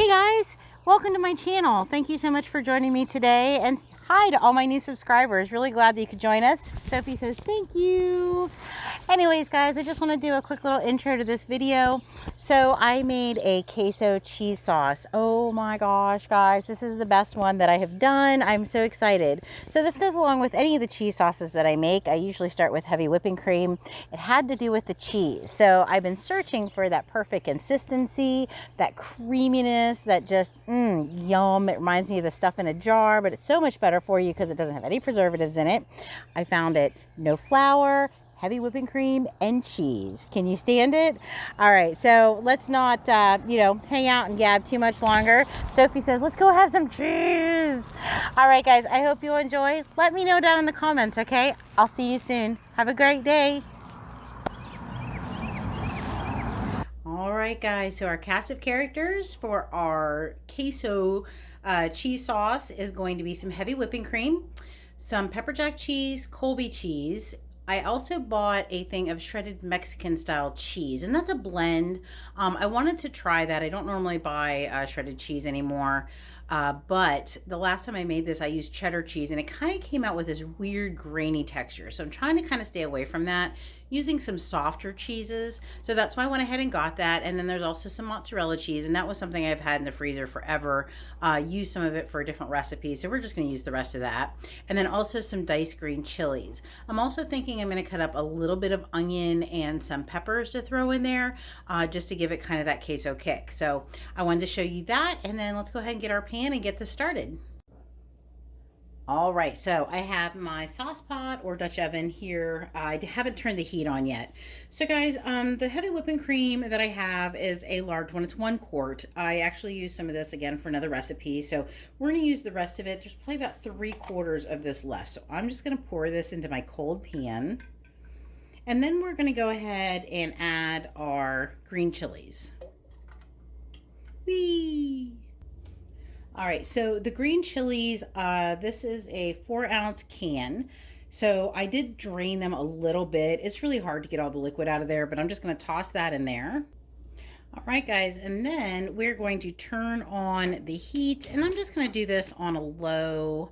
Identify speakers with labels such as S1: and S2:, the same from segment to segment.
S1: Hey guys, welcome to my channel. Thank you so much for joining me today, and hi to all my new subscribers. Really glad that you could join us. Sophie says thank you. Anyways guys, I just want to do a quick little intro to this video. So I made a queso cheese sauce. Oh my gosh guys, this is the best one that I have done. I'm so excited. So this goes along with any of the cheese sauces that I make. I usually start with heavy whipping cream. It had to do with the cheese. So I've been searching for that perfect consistency, that creaminess, that just yum. It reminds me of the stuff in a jar, but it's so much better for you because it doesn't have any preservatives in it. I found it no flour, heavy whipping cream, and cheese. Can you stand it? All right, so let's not, hang out and gab too much longer. Sophie says, let's go have some cheese. All right, guys, I hope you'll enjoy. Let me know down in the comments, okay? I'll see you soon. Have a great day. All right, guys, so our cast of characters for our queso cheese sauce is going to be some heavy whipping cream, some pepper jack cheese, Colby cheese. I also bought a thing of shredded Mexican style cheese, and that's a blend. I wanted to try that. I don't normally buy shredded cheese anymore, but the last time I made this, I used cheddar cheese, and it kind of came out with this weird grainy texture. So I'm trying to kind of stay away from that, using some softer cheeses. So that's why I went ahead and got that. And then there's also some mozzarella cheese, and that was something I've had in the freezer forever. Used some of it for different recipes, so we're just going to use the rest of that. And then also some diced green chilies. I'm also thinking I'm going to cut up a little bit of onion and some peppers to throw in there, just to give it kind of that queso kick. So I wanted to show you that, and then let's go ahead and get our pan and get this started. All right, so I have my sauce pot or Dutch oven here. I haven't turned the heat on yet. So guys, the heavy whipping cream that I have is a large one. It's 1 quart. I actually use some of this again for another recipe. So we're gonna use the rest of it. There's probably about 3/4 of this left. So I'm just gonna pour this into my cold pan. And then we're gonna go ahead and add our green chilies. Whee! All right, so the green chilies, this is a 4-ounce can. So I did drain them a little bit. It's really hard to get all the liquid out of there, but I'm just gonna toss that in there. All right, guys, and then we're going to turn on the heat, and I'm just gonna do this on a low,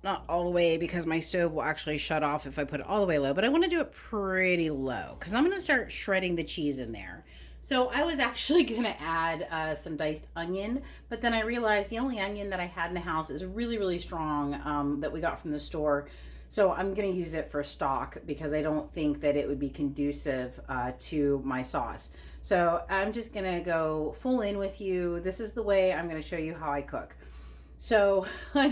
S1: not all the way because my stove will actually shut off if I put it all the way low, but I wanna do it pretty low because I'm gonna start shredding the cheese in there. So I was actually gonna add some diced onion, but then I realized the only onion that I had in the house is really, really strong, that we got from the store. So I'm gonna use it for stock because I don't think that it would be conducive to my sauce. So I'm just gonna go full in with you. This is the way I'm gonna show you how I cook. So I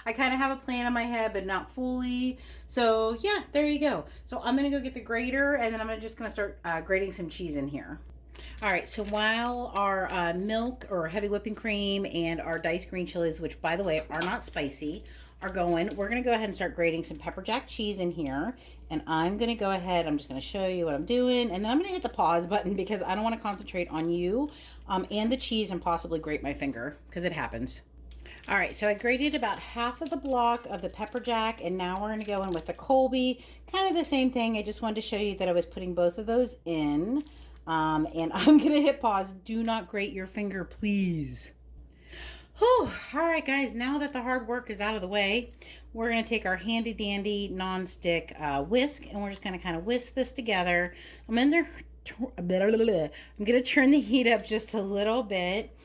S1: kind of have a plan in my head, but not fully. So yeah, there you go. So I'm gonna go get the grater, and then I'm just gonna start grating some cheese in here. All right, so while our milk or heavy whipping cream and our diced green chilies, which by the way are not spicy, are going, we're gonna go ahead and start grating some pepper jack cheese in here. And I'm gonna go ahead, I'm just gonna show you what I'm doing, and then I'm gonna hit the pause button because I don't wanna concentrate on you and the cheese and possibly grate my finger, because it happens. All right, so I grated about half of the block of the pepper jack, and now we're gonna go in with the Colby. Kind of the same thing. I just wanted to show you that I was putting both of those in. And I'm gonna hit pause. Do not grate your finger, please. Whew. All right, guys, now that the hard work is out of the way, we're gonna take our handy dandy non-stick whisk, and we're just gonna kind of whisk this together. I'm gonna turn the heat up just a little bit.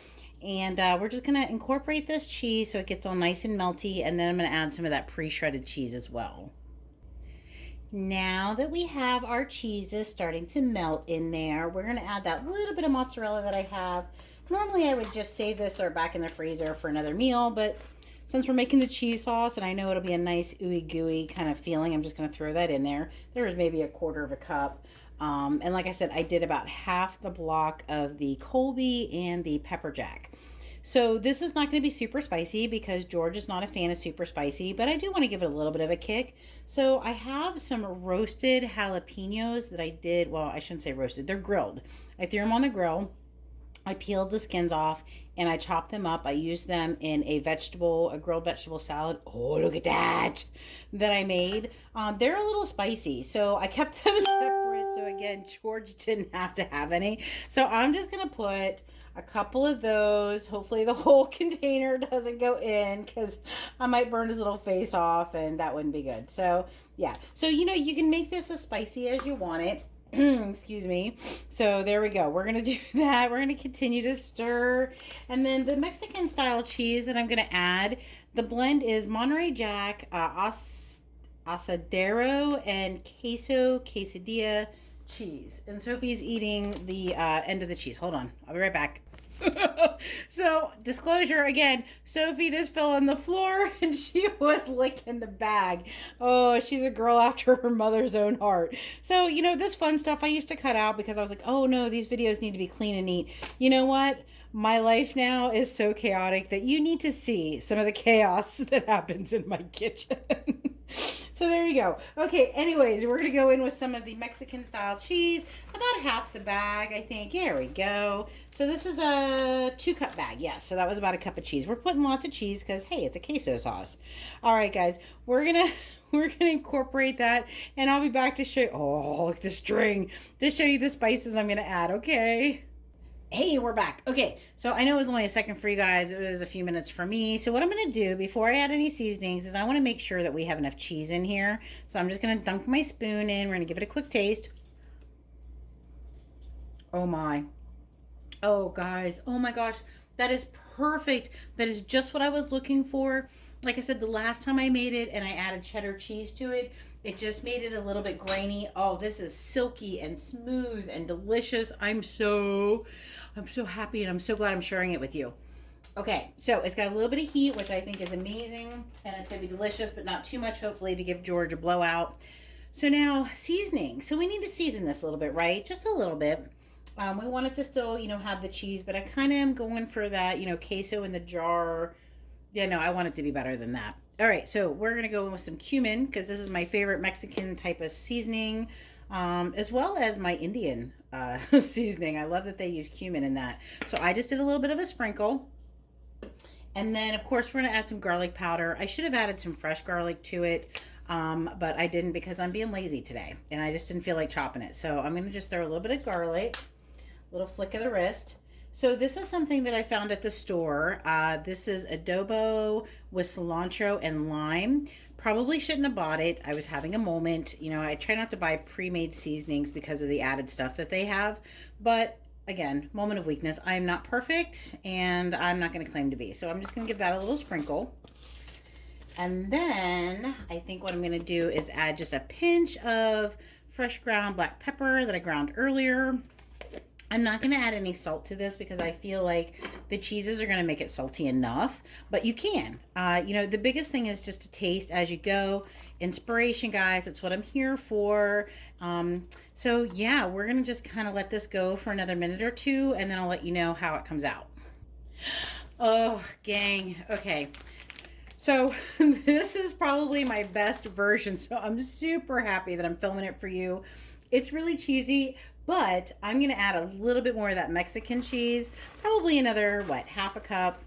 S1: And we're just gonna incorporate this cheese so it gets all nice and melty, and then I'm gonna add some of that pre-shredded cheese as well. Now that we have our cheeses starting to melt in there, we're gonna add that little bit of mozzarella that I have. Normally I would just save this, throw it back in the freezer for another meal, but since we're making the cheese sauce and I know it'll be a nice ooey gooey kind of feeling, I'm just gonna throw that in there. There is maybe 1/4 cup. And like I said, I did about half the block of the Colby and the pepper jack. So this is not going to be super spicy because George is not a fan of super spicy, but I do want to give it a little bit of a kick. So I have some roasted jalapenos that I did, well, I shouldn't say roasted, they're grilled. I threw them on the grill. I peeled the skins off and I chopped them up. I used them in a grilled vegetable salad. Oh, look at that I made. They're a little spicy, so I kept them separate So again, George didn't have to have any. So I'm just going to put a couple of those. Hopefully the whole container doesn't go in because I might burn his little face off and that wouldn't be good. So yeah. So, you know, you can make this as spicy as you want it. Excuse me. So there we go. We're going to do that. We're going to continue to stir. And then the Mexican style cheese that I'm going to add, the blend is Monterey Jack, asadero, and queso quesadilla cheese. And Sophie's eating the end of the cheese. Hold on. I'll be right back. So, disclosure again, Sophie, this fell on the floor and she was licking the bag. Oh, she's a girl after her mother's own heart. So, you know, this fun stuff I used to cut out because I was like, oh no, these videos need to be clean and neat. You know what? My life now is so chaotic that you need to see some of the chaos that happens in my kitchen. So there you go. Okay, anyways, we're going to go in with some of the Mexican style cheese. About half the bag, I think. There we go. So this is a 2-cup bag. Yeah, so that was about a cup of cheese. We're putting lots of cheese because, hey, it's a queso sauce. All right, guys, we're gonna incorporate that, and I'll be back to show you. Oh, look at the string. To show you the spices I'm going to add, okay? Hey, we're back. Okay, so I know it was only a second for you guys. It was a few minutes for me. So what I'm going to do before I add any seasonings is I want to make sure that we have enough cheese in here. So I'm just going to dunk my spoon in. We're going to give it a quick taste. Oh my. Oh, guys. Oh my gosh. That is perfect. That is just what I was looking for. Like I said, the last time I made it and I added cheddar cheese to it, it just made it a little bit grainy. Oh, this is silky and smooth and delicious. I'm so happy and I'm so glad I'm sharing it with you. Okay, so it's got a little bit of heat, which I think is amazing, and it's gonna be delicious, but not too much, hopefully, to give George a blowout. So now, seasoning. So we need to season this a little bit, right? Just a little bit. We want it to still, you know, have the cheese, but I kind of am going for that, you know, queso in the jar. Yeah, no, I want it to be better than that. All right, so we're going to go in with some cumin because this is my favorite Mexican type of seasoning, as well as my Indian seasoning. I love that they use cumin in that. So I just did a little bit of a sprinkle. And then, of course, we're going to add some garlic powder. I should have added some fresh garlic to it, but I didn't because I'm being lazy today. And I just didn't feel like chopping it. So I'm going to just throw a little bit of garlic, a little flick of the wrist. So this is something that I found at the store. This is adobo with cilantro and lime. Probably shouldn't have bought it. I was having a moment. You know, I try not to buy pre-made seasonings because of the added stuff that they have. But again, moment of weakness. I am not perfect and I'm not going to claim to be. So I'm just going to give that a little sprinkle. And then I think what I'm going to do is add just a pinch of fresh ground black pepper that I ground earlier. I'm not going to add any salt to this because I feel like the cheeses are going to make it salty enough, but you can. You know, the biggest thing is just to taste as you go. Inspiration, guys. That's what I'm here for. So yeah, we're going to just kind of let this go for another minute or two, and then I'll let you know how it comes out. Oh, gang. Okay. So this is probably my best version, so I'm super happy that I'm filming it for you. It's really cheesy, but I'm going to add a little bit more of that Mexican cheese. Probably another, half a cup.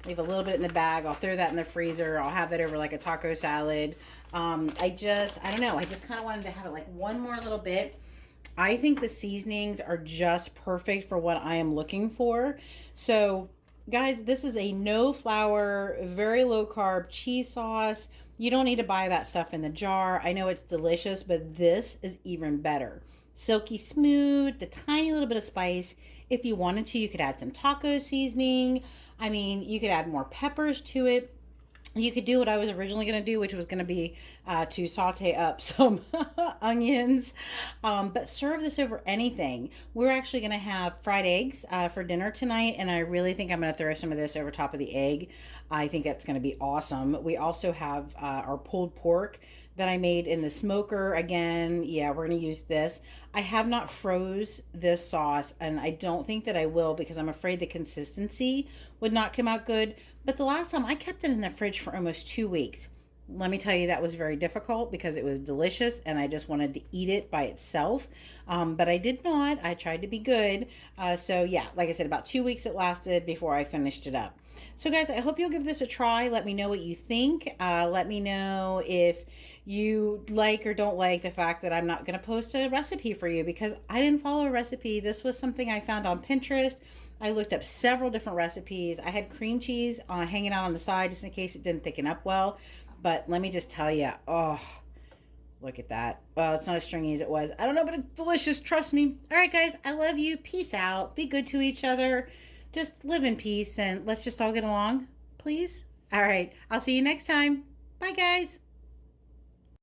S1: Leave a little bit in the bag. I'll throw that in the freezer. I'll have that over like a taco salad. I don't know. I just kind of wanted to have it like one more little bit. I think the seasonings are just perfect for what I am looking for. So, guys, this is a no flour, very low carb cheese sauce. You don't need to buy that stuff in the jar. I know it's delicious, but this is even better. Silky smooth, the tiny little bit of spice. If you wanted to, you could add some taco seasoning. I mean, you could add more peppers to it. You could do what I was originally going to do, which was going to be to saute up some onions, but serve this over anything. We're actually going to have fried eggs for dinner tonight, and I really think I'm going to throw some of this over top of the egg. I think that's going to be awesome. We also have our pulled pork that I made in the smoker. Again, yeah, we're going to use this. I have not froze this sauce, and I don't think that I will because I'm afraid the consistency would not come out good. But the last time I kept it in the fridge for almost 2 weeks. Let me tell you, that was very difficult because it was delicious and I just wanted to eat it by itself. But I did not. I tried to be good. So yeah, like I said, about 2 weeks it lasted before I finished it up. So guys, I hope you'll give this a try. Let me know what you think. Let me know if you like or don't like the fact that I'm not going to post a recipe for you because I didn't follow a recipe. This was something I found on Pinterest. I looked up several different recipes. I had cream cheese hanging out on the side just in case it didn't thicken up well. But let me just tell you, oh, look at that. Well, it's not as stringy as it was. I don't know, but it's delicious. Trust me. All right, guys, I love you. Peace out. Be good to each other. Just live in peace and let's just all get along, please. All right, I'll see you next time. Bye, guys.